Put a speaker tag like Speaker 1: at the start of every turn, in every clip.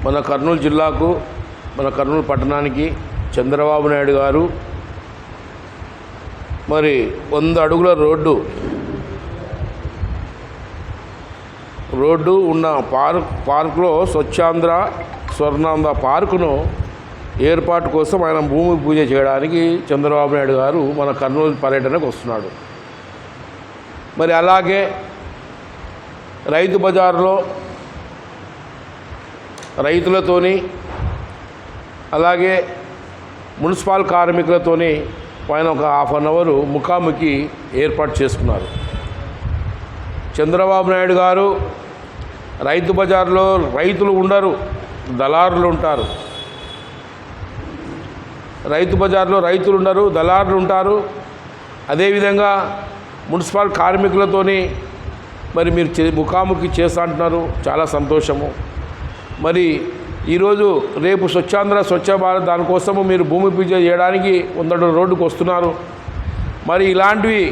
Speaker 1: మన కర్నూలు జిల్లాకు, మన కర్నూలు పట్టణానికి చంద్రబాబు నాయుడు గారు మరి 100 అడుగుల రోడ్డు ఉన్న పార్కులో స్వచ్ఛాంధ్ర స్వర్ణాంధ్ర పార్కును ఏర్పాటు కోసం ఆయన భూమి పూజ చేయడానికి చంద్రబాబు నాయుడు గారు మన కర్నూలు పర్యటనకు వస్తున్నాడు. మరి అలాగే రైతు బజార్లో రైతులతోని అలాగే మున్సిపల్ కార్మికులతోని పైన ఒక ½ అన్ అవర్ ముఖాముఖి ఏర్పాటు చేసుకున్నారు. చంద్రబాబు నాయుడు గారు రైతు బజార్లో రైతులు ఉండరు, దళారులు ఉంటారు. రైతు బజార్లో రైతులు ఉండరు, దళారులు ఉంటారు. అదేవిధంగా మున్సిపల్ కార్మికులతోని మరి మీరు ముఖాముఖి చేస్తా అంటున్నారు, చాలా సంతోషము. మరి ఈరోజు రేపు స్వచ్ఛాంధ్ర స్వచ్ఛ భారత్ దానికోసము మీరు భూమి పూజ చేయడానికి 100 రోడ్డుకు వస్తున్నారు. మరి ఇలాంటివి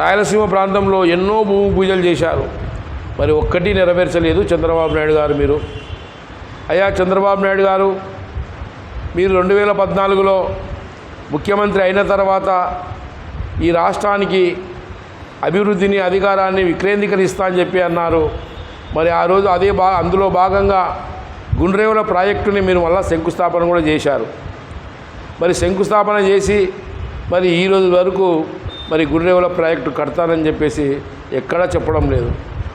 Speaker 1: రాయలసీమ ప్రాంతంలో ఎన్నో భూమి పూజలు చేశారు, మరి ఒక్కటి నెరవేర్చలేదు చంద్రబాబు నాయుడు గారు. మీరు అయ్యా చంద్రబాబు నాయుడు గారు, మీరు 2014లో ముఖ్యమంత్రి అయిన తర్వాత ఈ రాష్ట్రానికి అభివృద్ధిని అధికారాన్ని వికేంద్రీకరిస్తా అని చెప్పి అన్నారు. మరి ఆ రోజు అందులో భాగంగా గుండ్రేవుల ప్రాజెక్టుని మీరు మళ్ళీ శంకుస్థాపన కూడా చేశారు. మరి శంకుస్థాపన చేసి మరి ఈ రోజు వరకు మరి గుండ్రేవుల ప్రాజెక్టు కడతానని చెప్పేసి ఎక్కడా చెప్పడం లేదు.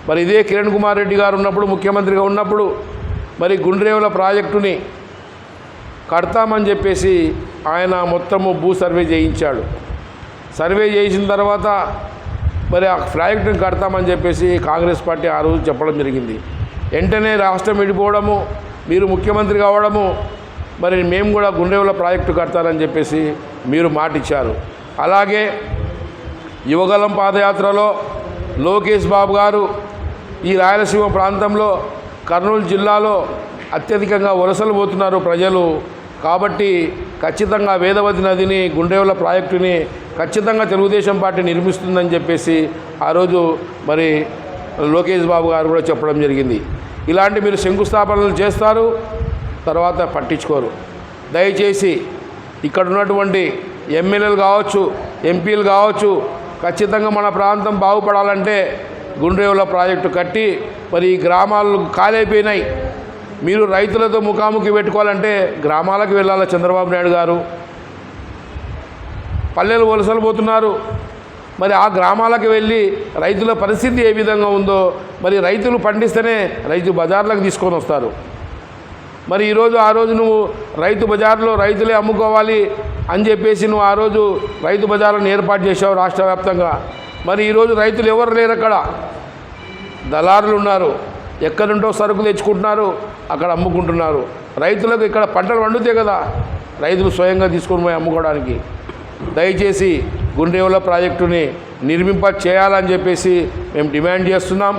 Speaker 1: మరి ఇదే కిరణ్ కుమార్ రెడ్డి గారు ఉన్నప్పుడు, ముఖ్యమంత్రిగా ఉన్నప్పుడు మరి గుండ్రేవుల ప్రాజెక్టుని కడతామని చెప్పేసి ఆయన మొత్తము భూ సర్వే చేయించాడు. సర్వే చేసిన తర్వాత మరి ఆ ప్రాజెక్టుని కడతామని చెప్పేసి కాంగ్రెస్ పార్టీ ఆ రోజు చెప్పడం జరిగింది. వెంటనే రాష్ట్రం విడిపోవడము, మీరు ముఖ్యమంత్రి కావడము, మరి మేము కూడా గుండ్రేవుల ప్రాజెక్టు కడతానని చెప్పేసి మీరు మాట ఇచ్చారు. అలాగే యువగలం పాదయాత్రలో లోకేష్ బాబు గారు ఈ రాయలసీమ ప్రాంతంలో కర్నూలు జిల్లాలో అత్యధికంగా వలసలు పోతున్నారు ప్రజలు, కాబట్టి ఖచ్చితంగా వేదవతి నదిని గుండ్రేవుల ప్రాజెక్టుని ఖచ్చితంగా తెలుగుదేశం పార్టీ నిర్మిస్తుందని చెప్పేసి ఆ రోజు మరి లోకేష్ బాబు గారు కూడా చెప్పడం జరిగింది. ఇలాంటి మీరు శంకుస్థాపనలు చేస్తారు, తర్వాత పట్టించుకోరు. దయచేసి ఇక్కడ ఉన్నటువంటి ఎమ్మెల్యేలు కావచ్చు, ఎంపీలు కావచ్చు, ఖచ్చితంగా మన ప్రాంతం బాగుపడాలంటే గుండ్రేవుల ప్రాజెక్టు కట్టి మరి ఈ గ్రామాలు ఖాళీ మీరు రైతులతో ముఖాముఖి పెట్టుకోవాలంటే గ్రామాలకు వెళ్ళాలి చంద్రబాబు నాయుడు గారు. పల్లెలు వలసలు పోతున్నారు, మరి ఆ గ్రామాలకు వెళ్ళి రైతుల పరిస్థితి ఏ విధంగా ఉందో, మరి రైతులు పండిస్తేనే రైతు బజార్లకు తీసుకొని వస్తారు. మరి ఈరోజు ఆ రోజు నువ్వు రైతు బజార్లో రైతులే అమ్ముకోవాలి అని చెప్పేసి నువ్వు ఆ రోజు రైతు బజార్లను ఏర్పాటు చేసావు రాష్ట్ర వ్యాప్తంగా. మరి ఈరోజు రైతులు ఎవరు లేరు, అక్కడ దళారులు ఉన్నారు, ఎక్కడుంటో సరుకు తెచ్చుకుంటున్నారు, అక్కడ అమ్ముకుంటున్నారు. రైతులకు ఇక్కడ పంటలు పండుతాయి కదా, రైతులు స్వయంగా తీసుకొని పోయి అమ్ముకోవడానికి. దయచేసి గుండ్రేవుల ప్రాజెక్టుని చేయాలని చెప్పేసి మేము డిమాండ్ చేస్తున్నాం.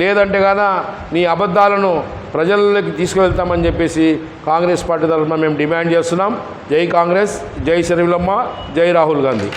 Speaker 1: లేదంటే గాన నీ అబద్ధాలను ప్రజల్లోకి తీసుకువెళ్తామని చెప్పేసి కాంగ్రెస్ పార్టీ తరఫున మేము డిమాండ్ చేస్తున్నాం. జై కాంగ్రెస్, జై శర్మిలమ్మ, జై రాహుల్ గాంధీ.